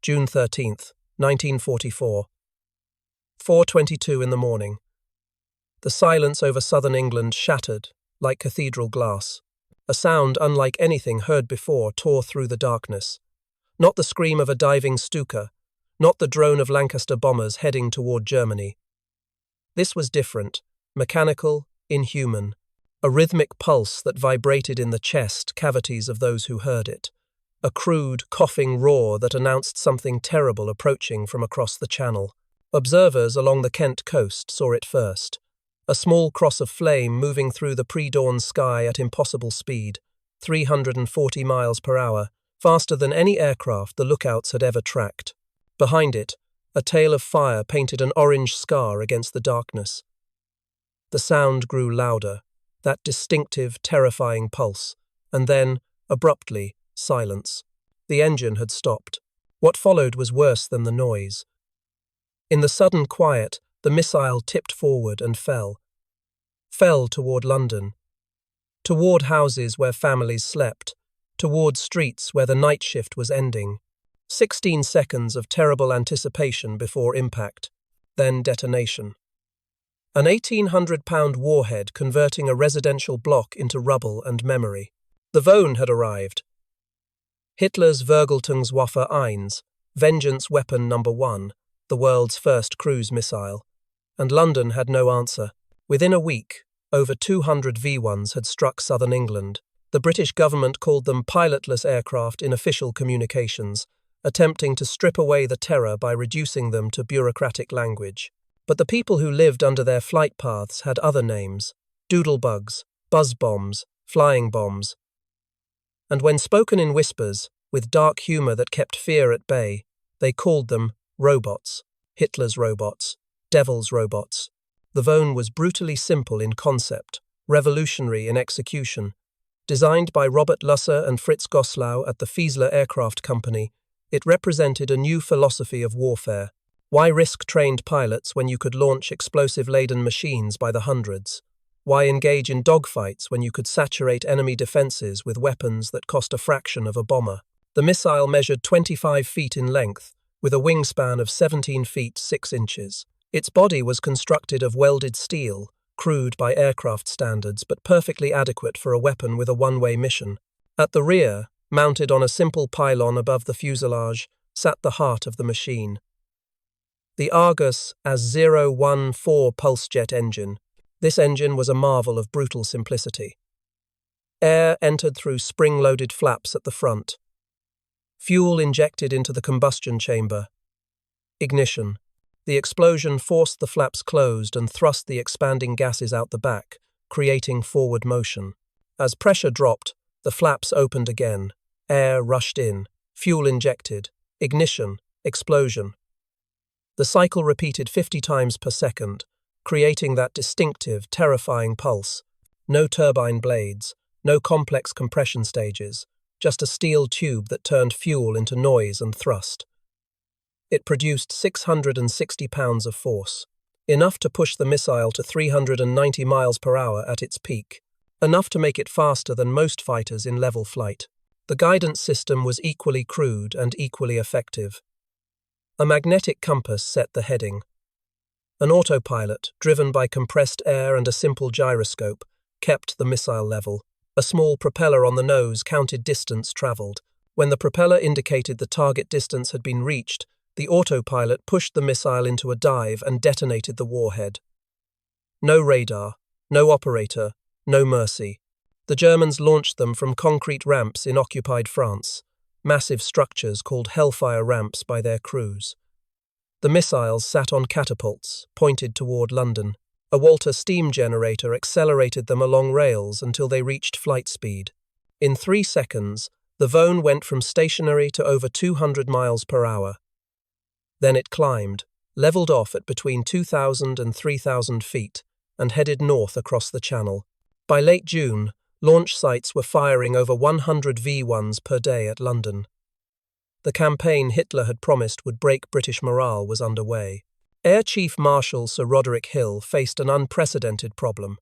June 13th, 1944. 4:22 in the morning. The silence over southern England shattered, like cathedral glass. A sound unlike anything heard before tore through the darkness. Not the scream of a diving Stuka, not the drone of Lancaster bombers heading toward Germany. This was different, mechanical, inhuman, a rhythmic pulse that vibrated in the chest cavities of those who heard it, a crude, coughing roar that announced something terrible approaching from across the Channel. Observers along the Kent coast saw it first, a small cross of flame moving through the pre-dawn sky at impossible speed, 340 miles per hour, faster than any aircraft the lookouts had ever tracked. Behind it, a tail of fire painted an orange scar against the darkness. The sound grew louder, that distinctive, terrifying pulse, and then, abruptly, silence. The engine had stopped. What followed was worse than the noise. In the sudden quiet, the missile tipped forward and fell. Fell toward London. Toward houses where families slept. Toward streets where the night shift was ending. 16 seconds of terrible anticipation before impact. Then detonation. An 1,800-pound warhead converting a residential block into rubble and memory. The V-1 had arrived. Hitler's Vergeltungswaffe 1, vengeance weapon number 1, the world's first cruise missile. And London had no answer. Within a week, over 200 V-1s had struck southern England. The British government called them pilotless aircraft in official communications, attempting to strip away the terror by reducing them to bureaucratic language. But the people who lived under their flight paths had other names: doodlebugs, buzz bombs, flying bombs. And when spoken in whispers, with dark humour that kept fear at bay, they called them robots, Hitler's robots, devil's robots. The V-1 was brutally simple in concept, revolutionary in execution. Designed by Robert Lusser and Fritz Goslau at the Fiesler Aircraft Company, it represented a new philosophy of warfare. Why risk trained pilots when you could launch explosive-laden machines by the hundreds? Why engage in dogfights when you could saturate enemy defenses with weapons that cost a fraction of a bomber? The missile measured 25 feet in length, with a wingspan of 17 feet 6 inches. Its body was constructed of welded steel, crude by aircraft standards but perfectly adequate for a weapon with a one-way mission. At the rear, mounted on a simple pylon above the fuselage, sat the heart of the machine. The Argus AS-014 pulse jet engine. This engine was a marvel of brutal simplicity. Air entered through spring-loaded flaps at the front. Fuel injected into the combustion chamber. Ignition. The explosion forced the flaps closed and thrust the expanding gases out the back, creating forward motion. As pressure dropped, the flaps opened again. Air rushed in. Fuel injected. Ignition. Explosion. The cycle repeated 50 times per second, creating that distinctive, terrifying pulse. No turbine blades, no complex compression stages, just a steel tube that turned fuel into noise and thrust. It produced 660 pounds of force, enough to push the missile to 390 miles per hour at its peak, enough to make it faster than most fighters in level flight. The guidance system was equally crude and equally effective. A magnetic compass set the heading. An autopilot, driven by compressed air and a simple gyroscope, kept the missile level. A small propeller on the nose counted distance traveled. When the propeller indicated the target distance had been reached, the autopilot pushed the missile into a dive and detonated the warhead. No radar, no operator, no mercy. The Germans launched them from concrete ramps in occupied France, massive structures called Hellfire ramps by their crews. The missiles sat on catapults, pointed toward London. A Walter steam generator accelerated them along rails until they reached flight speed. In 3 seconds, the V-1 went from stationary to over 200 miles per hour. Then it climbed, leveled off at between 2,000 and 3,000 feet, and headed north across the Channel. By late June, launch sites were firing over 100 V-1s per day at London. The campaign Hitler had promised would break British morale was underway. Air Chief Marshal Sir Roderick Hill faced an unprecedented problem.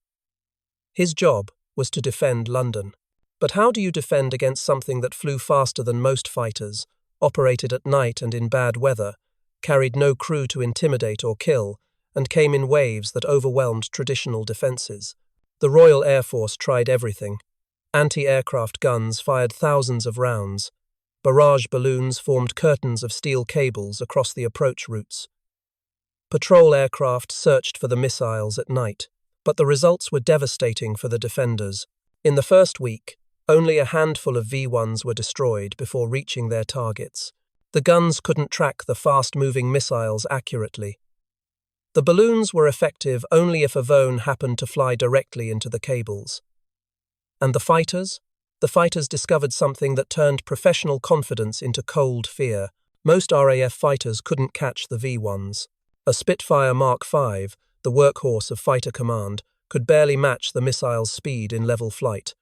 His job was to defend London. But how do you defend against something that flew faster than most fighters, operated at night and in bad weather, carried no crew to intimidate or kill, and came in waves that overwhelmed traditional defenses. The Royal Air Force tried everything. Anti-aircraft guns fired thousands of rounds. Barrage balloons formed curtains of steel cables across the approach routes. Patrol aircraft searched for the missiles at night, but the results were devastating for the defenders. In the first week, only a handful of V-1s were destroyed before reaching their targets. The guns couldn't track the fast-moving missiles accurately. The balloons were effective only if a V-1 happened to fly directly into the cables. And the fighters? The fighters discovered something that turned professional confidence into cold fear. Most RAF fighters couldn't catch the V-1s. A Spitfire Mark V, the workhorse of fighter command, could barely match the missile's speed in level flight.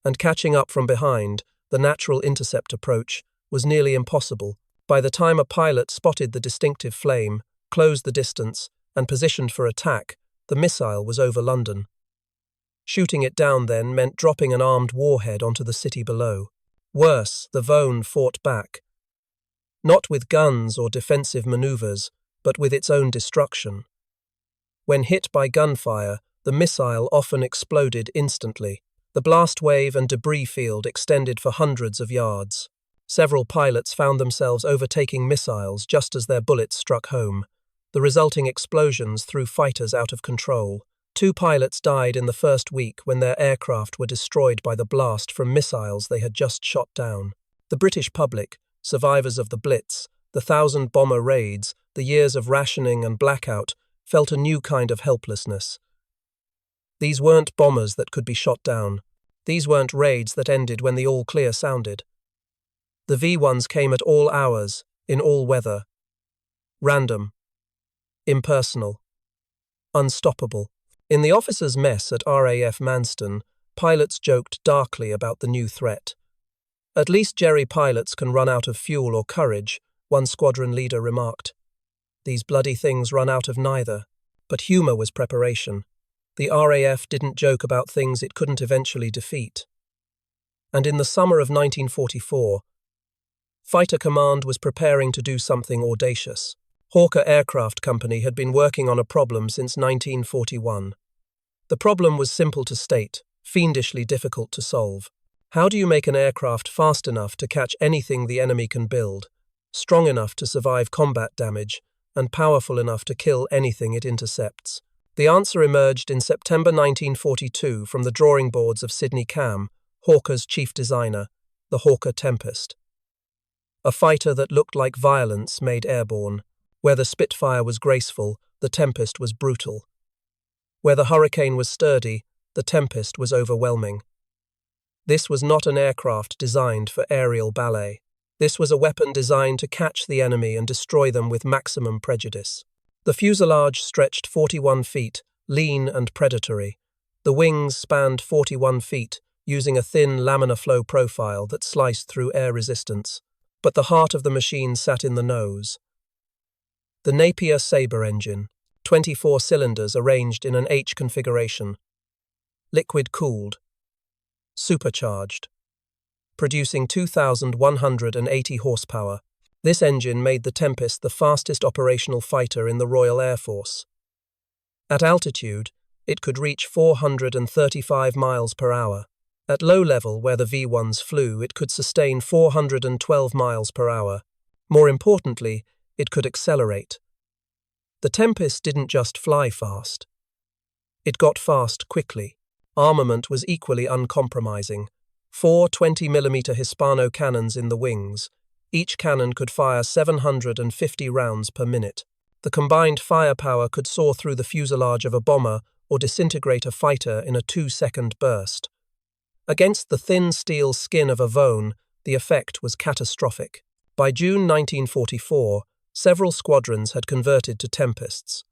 And catching up from behind, the natural intercept approach, was nearly impossible. By the time a pilot spotted the distinctive flame, closed the distance, and positioned for attack, the missile was over London. Shooting it down then meant dropping an armed warhead onto the city below. Worse, the V-1 fought back. Not with guns or defensive maneuvers, but with its own destruction. When hit by gunfire, the missile often exploded instantly. The blast wave and debris field extended for hundreds of yards. Several pilots found themselves overtaking missiles just as their bullets struck home. The resulting explosions threw fighters out of control. 2 pilots died in the first week when their aircraft were destroyed by the blast from missiles they had just shot down. The British public, survivors of the Blitz, the 1,000-bomber raids, the years of rationing and blackout, felt a new kind of helplessness. These weren't bombers that could be shot down. These weren't raids that ended when the all-clear sounded. The V-1s came at all hours, in all weather. Random. Impersonal. Unstoppable. In the officers' mess at RAF Manston, pilots joked darkly about the new threat. "At least Jerry pilots can run out of fuel or courage," one squadron leader remarked. "These bloody things run out of neither." But humour was preparation. The RAF didn't joke about things it couldn't eventually defeat. And in the summer of 1944, Fighter Command was preparing to do something audacious. Hawker Aircraft Company had been working on a problem since 1941. The problem was simple to state, fiendishly difficult to solve. How do you make an aircraft fast enough to catch anything the enemy can build, strong enough to survive combat damage, and powerful enough to kill anything it intercepts? The answer emerged in September 1942 from the drawing boards of Sidney Cam, Hawker's chief designer, the Hawker Tempest. A fighter that looked like violence made airborne. Where the Spitfire was graceful, the Tempest was brutal. Where the Hurricane was sturdy, the Tempest was overwhelming. This was not an aircraft designed for aerial ballet. This was a weapon designed to catch the enemy and destroy them with maximum prejudice. The fuselage stretched 41 feet, lean and predatory. The wings spanned 41 feet, using a thin laminar flow profile that sliced through air resistance. But the heart of the machine sat in the nose. The Napier Sabre engine, 24 cylinders arranged in an H configuration. Liquid-cooled. Supercharged. Producing 2,180 horsepower. This engine made the Tempest the fastest operational fighter in the Royal Air Force. At altitude, it could reach 435 miles per hour. At low level, where the V-1s flew, it could sustain 412 miles per hour. More importantly, it could accelerate. The Tempest didn't just fly fast. It got fast quickly. Armament was equally uncompromising. 4 20mm Hispano cannons in the wings. Each cannon could fire 750 rounds per minute. The combined firepower could soar through the fuselage of a bomber or disintegrate a fighter in a 2-second burst. Against the thin steel skin of a V-1, the effect was catastrophic. By June 1944, several squadrons had converted to Tempests.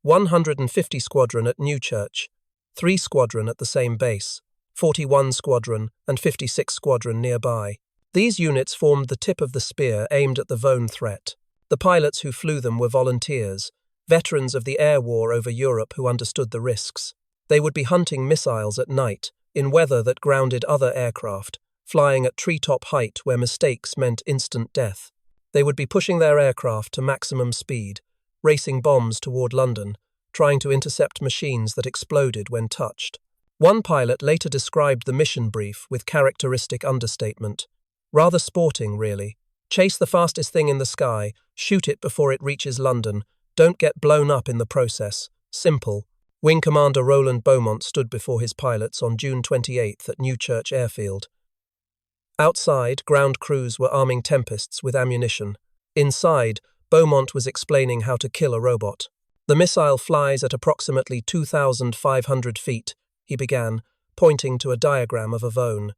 150 Squadron at Newchurch, 3 Squadron at the same base, 41 Squadron and 56 Squadron nearby. These units formed the tip of the spear aimed at the V-1 threat. The pilots who flew them were volunteers, veterans of the air war over Europe who understood the risks. They would be hunting missiles at night, in weather that grounded other aircraft, flying at treetop height where mistakes meant instant death. They would be pushing their aircraft to maximum speed, racing bombs toward London, trying to intercept machines that exploded when touched. One pilot later described the mission brief with characteristic understatement. Rather sporting, really. Chase the fastest thing in the sky, shoot it before it reaches London, don't get blown up in the process. Simple. Wing Commander Roland Beaumont stood before his pilots on June 28th at Newchurch Airfield. Outside, ground crews were arming Tempests with ammunition. Inside, Beaumont was explaining how to kill a robot. The missile flies at approximately 2,500 feet, he began, pointing to a diagram of a V-1.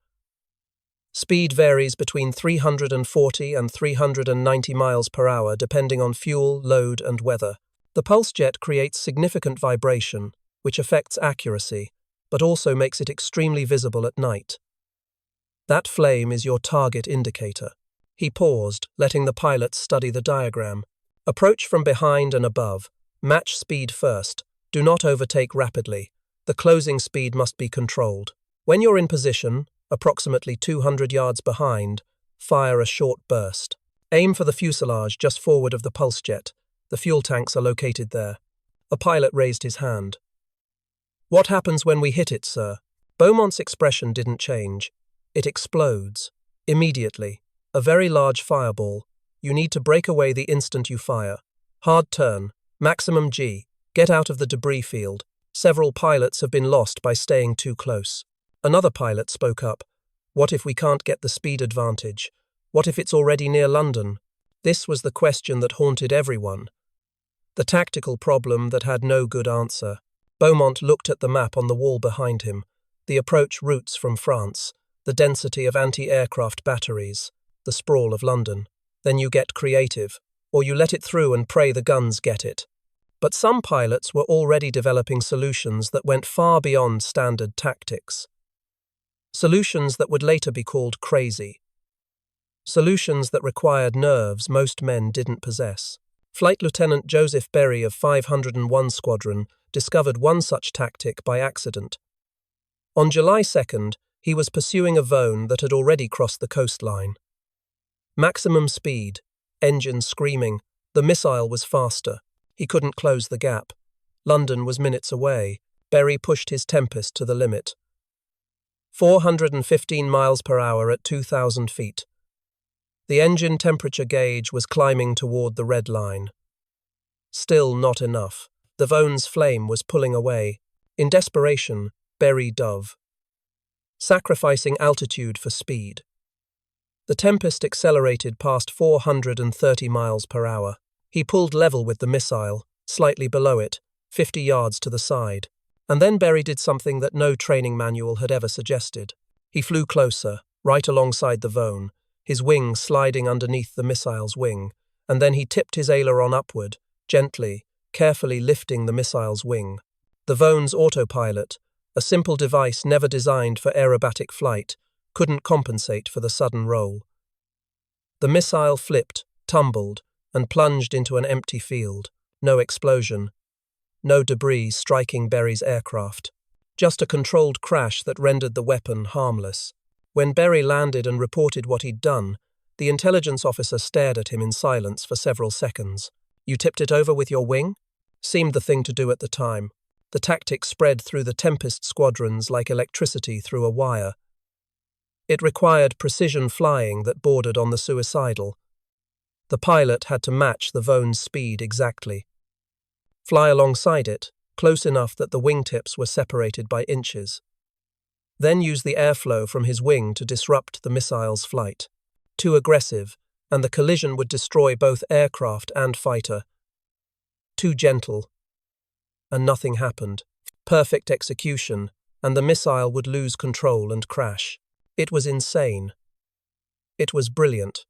Speed varies between 340 and 390 miles per hour depending on fuel, load, and weather. The pulse jet creates significant vibration, which affects accuracy, but also makes it extremely visible at night. That flame is your target indicator. He paused, letting the pilots study the diagram. Approach from behind and above. Match speed first. Do not overtake rapidly. The closing speed must be controlled. When you're in position, approximately 200 yards behind, fire a short burst. Aim for the fuselage just forward of the pulse jet. The fuel tanks are located there. A pilot raised his hand. What happens when we hit it, sir? Beaumont's expression didn't change. It explodes. Immediately. A very large fireball. You need to break away the instant you fire. Hard turn. Maximum G. Get out of the debris field. Several pilots have been lost by staying too close. Another pilot spoke up. What if we can't get the speed advantage? What if it's already near London? This was the question that haunted everyone. The tactical problem that had no good answer. Beaumont looked at the map on the wall behind him. The approach routes from France. The density of anti-aircraft batteries. The sprawl of London. Then you get creative. Or you let it through and pray the guns get it. But some pilots were already developing solutions that went far beyond standard tactics. Solutions that would later be called crazy. Solutions that required nerves most men didn't possess. Flight Lieutenant Joseph Berry of 501 Squadron discovered one such tactic by accident. On July 2nd, he was pursuing a V-1 that had already crossed the coastline. Maximum speed, engine screaming, the missile was faster. He couldn't close the gap. London was minutes away. Berry pushed his Tempest to the limit. 415 miles per hour at 2,000 feet. The engine temperature gauge was climbing toward the red line. Still not enough. The V-1's flame was pulling away. In desperation, Berry dove. Sacrificing altitude for speed. The Tempest accelerated past 430 miles per hour. He pulled level with the missile, slightly below it, 50 yards to the side. And then Berry did something that no training manual had ever suggested. He flew closer, right alongside the V-1, his wing sliding underneath the missile's wing, and then he tipped his aileron upward, gently, carefully lifting the missile's wing. The V-1's autopilot, a simple device never designed for aerobatic flight, couldn't compensate for the sudden roll. The missile flipped, tumbled, and plunged into an empty field. No explosion. No debris striking Berry's aircraft. Just a controlled crash that rendered the weapon harmless. When Berry landed and reported what he'd done, the intelligence officer stared at him in silence for several seconds. You tipped it over with your wing? Seemed the thing to do at the time. The tactic spread through the Tempest squadrons like electricity through a wire. It required precision flying that bordered on the suicidal. The pilot had to match the V-1's speed exactly. Fly alongside it, close enough that the wingtips were separated by inches. Then use the airflow from his wing to disrupt the missile's flight. Too aggressive, and the collision would destroy both aircraft and fighter. Too gentle, and nothing happened. Perfect execution, and the missile would lose control and crash. It was insane. It was brilliant.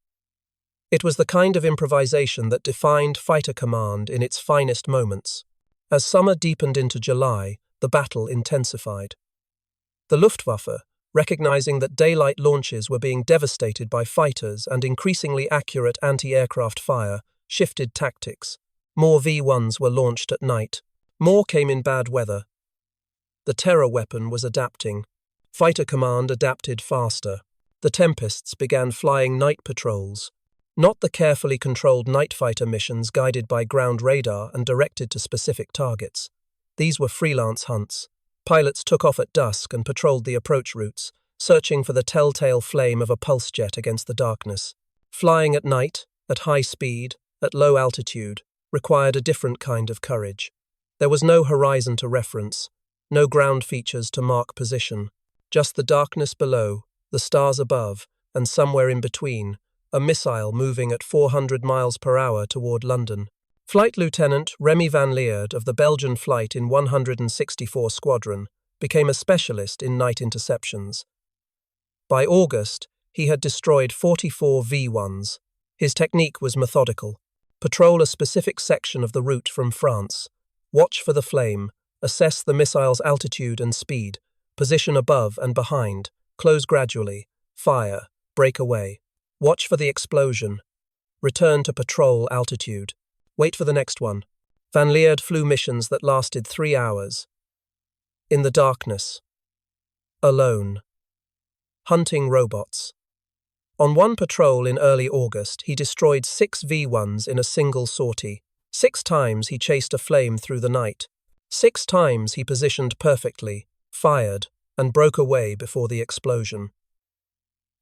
It was the kind of improvisation that defined fighter command in its finest moments. As summer deepened into July, the battle intensified. The Luftwaffe, recognizing that daylight launches were being devastated by fighters and increasingly accurate anti-aircraft fire, shifted tactics. More V-1s were launched at night. More came in bad weather. The terror weapon was adapting. Fighter command adapted faster. the Tempests began flying night patrols, not the carefully controlled night fighter missions guided by ground radar and directed to specific targets. These were freelance hunts. Pilots took off at dusk and patrolled the approach routes, searching for the telltale flame of a pulse jet against the darkness. Flying at night, at high speed, at low altitude, required a different kind of courage. There was no horizon to reference, no ground features to mark position, just the darkness below, the stars above, and somewhere in between, a missile moving at 400 miles per hour toward London. Flight Lieutenant Remy van Leerd of the Belgian Flight in 164 Squadron became a specialist in night interceptions. By August, he had destroyed 44 V-1s. His technique was methodical. Patrol a specific section of the route from France. Watch for the flame. Assess the missile's altitude and speed. Position above and behind. Close gradually. Fire. Break away. Watch for the explosion. Return to patrol altitude. Wait for the next one. Van Leerd flew missions that lasted 3 hours. In the darkness. Alone. Hunting robots. On one patrol in early August, he destroyed 6 V-1s in a single sortie. 6 times he chased a flame through the night. 6 times he positioned perfectly, fired, and broke away before the explosion.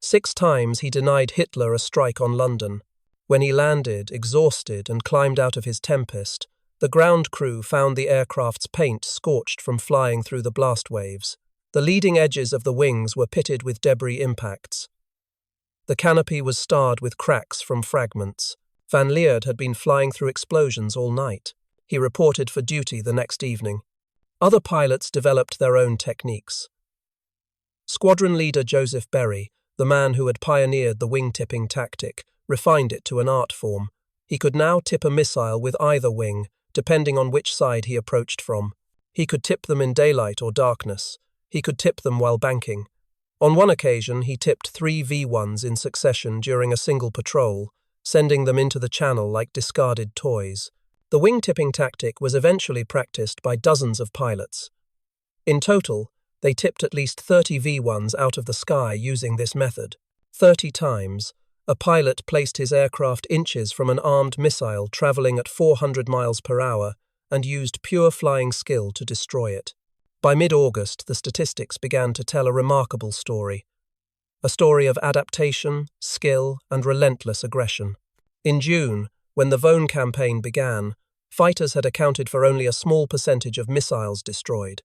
6 times he denied Hitler a strike on London. When he landed, exhausted, and climbed out of his Tempest, the ground crew found the aircraft's paint scorched from flying through the blast waves. The leading edges of the wings were pitted with debris impacts. The canopy was starred with cracks from fragments. Van Leerd had been flying through explosions all night. He reported for duty the next evening. Other pilots developed their own techniques. Squadron leader Joseph Berry, the man who had pioneered the wing-tipping tactic, refined it to an art form. He could now tip a missile with either wing, depending on which side he approached from. He could tip them in daylight or darkness. He could tip them while banking. On one occasion, he tipped 3 V-1s in succession during a single patrol, sending them into the channel like discarded toys. The wing-tipping tactic was eventually practiced by dozens of pilots. In total, they tipped at least 30 V-1s out of the sky using this method. 30 times, a pilot placed his aircraft inches from an armed missile traveling at 400 miles per hour and used pure flying skill to destroy it. By mid-August, the statistics began to tell a remarkable story. A story of adaptation, skill, and relentless aggression. In June, when the V-1 campaign began, fighters had accounted for only a small percentage of missiles destroyed.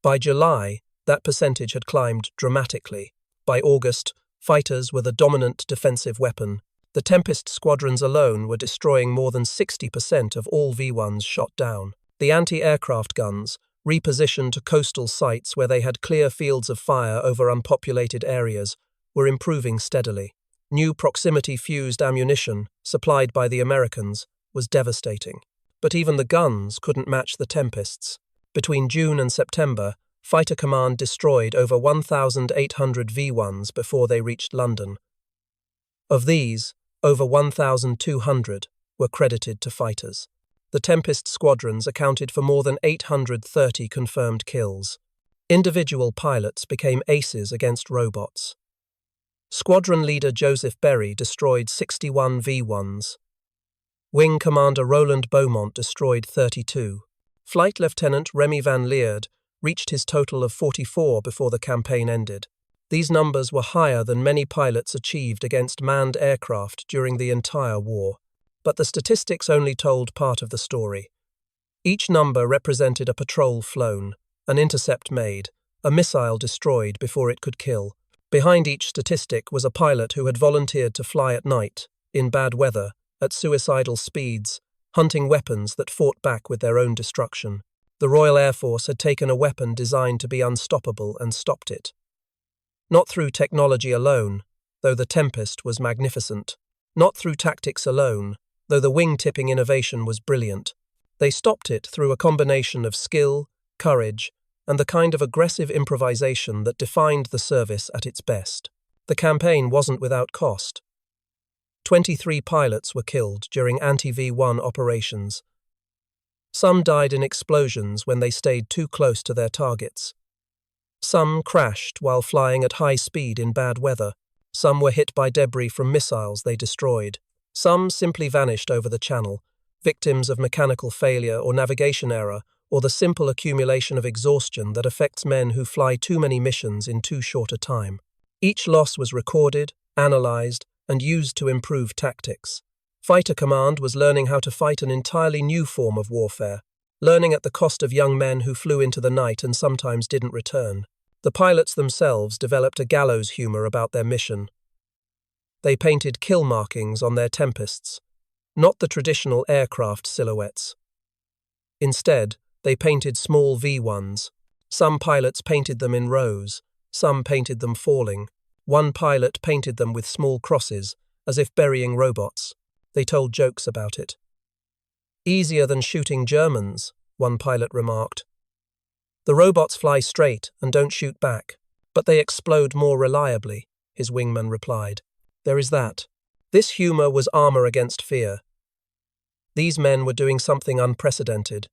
By July, that percentage had climbed dramatically. By August, fighters were the dominant defensive weapon. The Tempest squadrons alone were destroying more than 60% of all V-1s shot down. The anti-aircraft guns, repositioned to coastal sites where they had clear fields of fire over unpopulated areas, were improving steadily. New proximity-fused ammunition, supplied by the Americans, was devastating. But even the guns couldn't match the Tempests. Between June and September, Fighter Command destroyed over 1,800 V-1s before they reached London. Of these, over 1,200 were credited to fighters. The Tempest squadrons accounted for more than 830 confirmed kills. Individual pilots became aces against robots. Squadron leader Joseph Berry destroyed 61 V-1s. Wing Commander Roland Beaumont destroyed 32. Flight Lieutenant Remy van Leerd reached his total of 44 before the campaign ended. These numbers were higher than many pilots achieved against manned aircraft during the entire war. But the statistics only told part of the story. Each number represented a patrol flown, an intercept made, a missile destroyed before it could kill. Behind each statistic was a pilot who had volunteered to fly at night, in bad weather, at suicidal speeds, hunting weapons that fought back with their own destruction. The Royal Air Force had taken a weapon designed to be unstoppable and stopped it. Not through technology alone, though the Tempest was magnificent. Not through tactics alone, though the wing-tipping innovation was brilliant. They stopped it through a combination of skill, courage, and the kind of aggressive improvisation that defined the service at its best. The campaign wasn't without cost. 23 pilots were killed during anti-V-1 operations. Some died in explosions when they stayed too close to their targets. Some crashed while flying at high speed in bad weather. Some were hit by debris from missiles they destroyed. Some simply vanished over the channel, victims of mechanical failure or navigation error, or the simple accumulation of exhaustion that affects men who fly too many missions in too short a time. Each loss was recorded, analyzed, and used to improve tactics. Fighter Command was learning how to fight an entirely new form of warfare, learning at the cost of young men who flew into the night and sometimes didn't return. The pilots themselves developed a gallows humor about their mission. They painted kill markings on their Tempests, not the traditional aircraft silhouettes. Instead, they painted small V-1s. Some pilots painted them in rows, some painted them falling. One pilot painted them with small crosses, as if burying robots. They told jokes about it. "Easier than shooting Germans," one pilot remarked. "The robots fly straight and don't shoot back, but they explode more reliably," his wingman replied. There is that. This humor was armor against fear. These men were doing something unprecedented.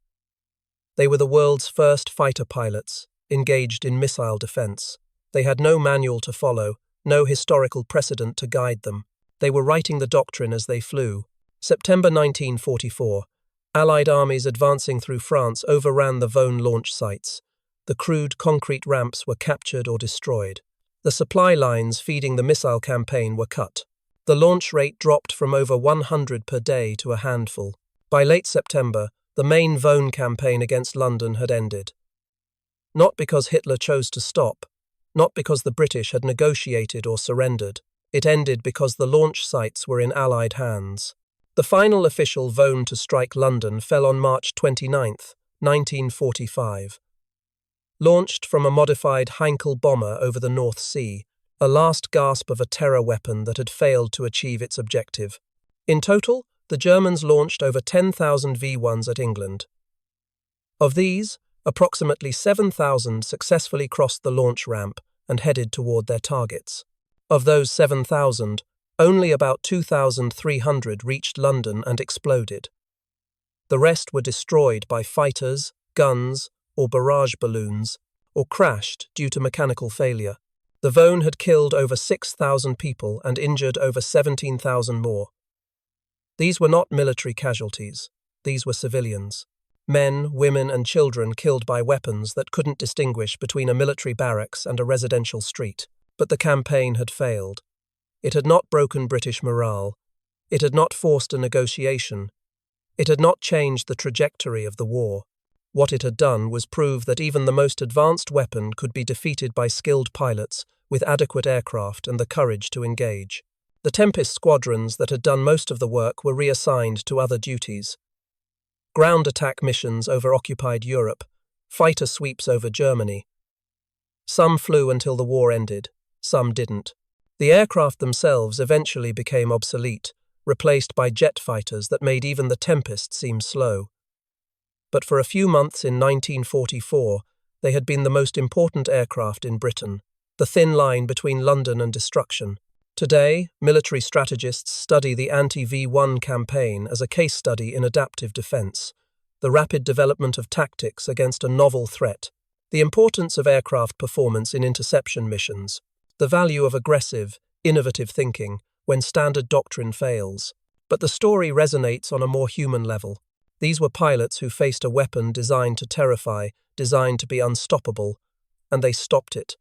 They were the world's first fighter pilots, engaged in missile defense. They had no manual to follow, no historical precedent to guide them. They were writing the doctrine as they flew. September 1944. Allied armies advancing through France overran the V-1 launch sites. The crude concrete ramps were captured or destroyed. The supply lines feeding the missile campaign were cut. The launch rate dropped from over 100 per day to a handful. By late September, the main V-1 campaign against London had ended. Not because Hitler chose to stop, not because the British had negotiated or surrendered. It ended because the launch sites were in Allied hands. The final official V-1 to strike London fell on March 29, 1945. Launched from a modified Heinkel bomber over the North Sea, a last gasp of a terror weapon that had failed to achieve its objective. In total, the Germans launched over 10,000 V-1s at England. Of these, approximately 7,000 successfully crossed the launch ramp and headed toward their targets. Of those 7,000, only about 2,300 reached London and exploded. The rest were destroyed by fighters, guns, or barrage balloons, or crashed due to mechanical failure. The V-1 had killed over 6,000 people and injured over 17,000 more. These were not military casualties. These were civilians. Men, women, and children killed by weapons that couldn't distinguish between a military barracks and a residential street. But the campaign had failed. It had not broken British morale. It had not forced a negotiation. It had not changed the trajectory of the war. What it had done was prove that even the most advanced weapon could be defeated by skilled pilots with adequate aircraft and the courage to engage. The Tempest squadrons that had done most of the work were reassigned to other duties. Ground attack missions over occupied Europe, fighter sweeps over Germany. Some flew until the war ended, some didn't. The aircraft themselves eventually became obsolete, replaced by jet fighters that made even the Tempest seem slow. But for a few months in 1944, they had been the most important aircraft in Britain, the thin line between London and destruction. Today, military strategists study the anti-V-1 campaign as a case study in adaptive defense, the rapid development of tactics against a novel threat, the importance of aircraft performance in interception missions, the value of aggressive, innovative thinking when standard doctrine fails. But the story resonates on a more human level. These were pilots who faced a weapon designed to terrify, designed to be unstoppable, and they stopped it.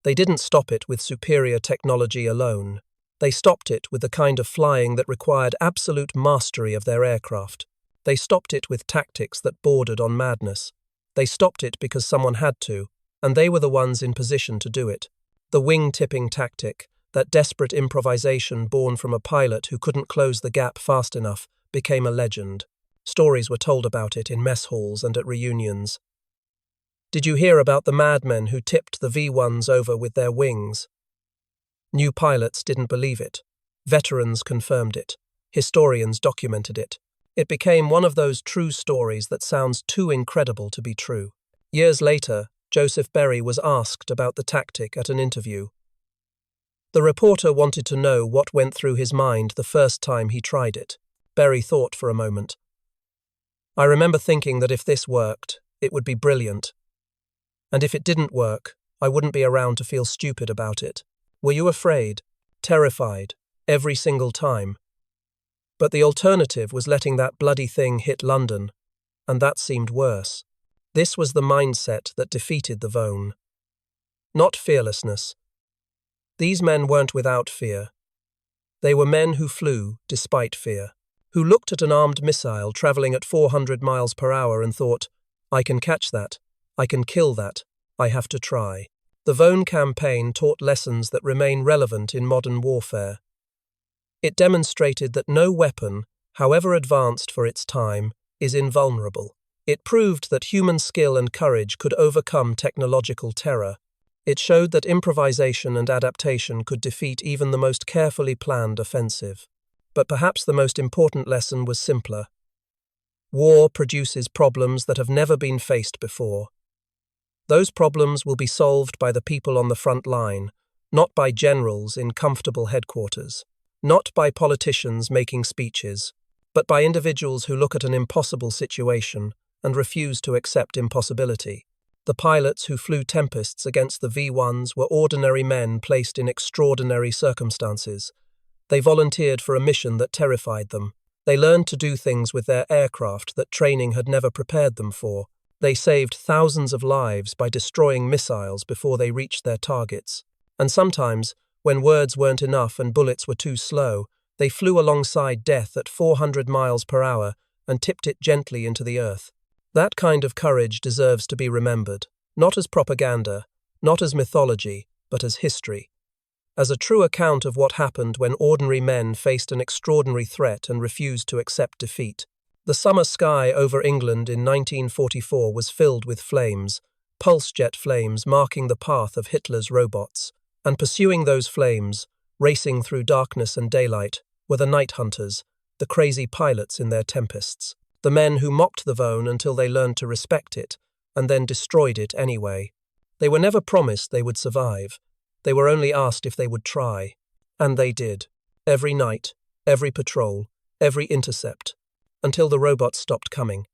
They didn't stop it with superior technology alone. They stopped it with the kind of flying that required absolute mastery of their aircraft. They stopped it with tactics that bordered on madness. They stopped it because someone had to, and they were the ones in position to do it. The wing-tipping tactic, that desperate improvisation born from a pilot who couldn't close the gap fast enough, became a legend. Stories were told about it in mess halls and at reunions. Did you hear about the madmen who tipped the V-1s over with their wings? New pilots didn't believe it. Veterans confirmed it. Historians documented it. It became one of those true stories that sounds too incredible to be true. Years later, Joseph Berry was asked about the tactic at an interview. The reporter wanted to know what went through his mind the first time he tried it. Berry thought for a moment. "I remember thinking that if this worked, it would be brilliant. And if it didn't work, I wouldn't be around to feel stupid about it. Were you afraid, terrified, every single time? But the alternative was letting that bloody thing hit London, and that seemed worse. This was the mindset that defeated the V-1. Not fearlessness. These men weren't without fear. They were men who flew despite fear, who looked at an armed missile traveling at 400 miles per hour and thought, I can catch that, I can kill that, I have to try. The V-1 campaign taught lessons that remain relevant in modern warfare. It demonstrated that no weapon, however advanced for its time, is invulnerable. It proved that human skill and courage could overcome technological terror. It showed that improvisation and adaptation could defeat even the most carefully planned offensive. But perhaps the most important lesson was simpler. War produces problems that have never been faced before. Those problems will be solved by the people on the front line, not by generals in comfortable headquarters, not by politicians making speeches, but by individuals who look at an impossible situation and refuse to accept impossibility. The pilots who flew Tempests against the V-1s were ordinary men placed in extraordinary circumstances. They volunteered for a mission that terrified them. They learned to do things with their aircraft that training had never prepared them for. They saved thousands of lives by destroying missiles before they reached their targets. And sometimes, when words weren't enough and bullets were too slow, they flew alongside death at 400 miles per hour and tipped it gently into the earth. That kind of courage deserves to be remembered, not as propaganda, not as mythology, but as history. As a true account of what happened when ordinary men faced an extraordinary threat and refused to accept defeat. The summer sky over England in 1944 was filled with flames, pulse jet flames marking the path of Hitler's robots. And pursuing those flames, racing through darkness and daylight, were the night hunters, the crazy pilots in their Tempests, the men who mocked the V-1 until they learned to respect it, and then destroyed it anyway. They were never promised they would survive. They were only asked if they would try. And they did. Every night, every patrol, every intercept, until the robots stopped coming.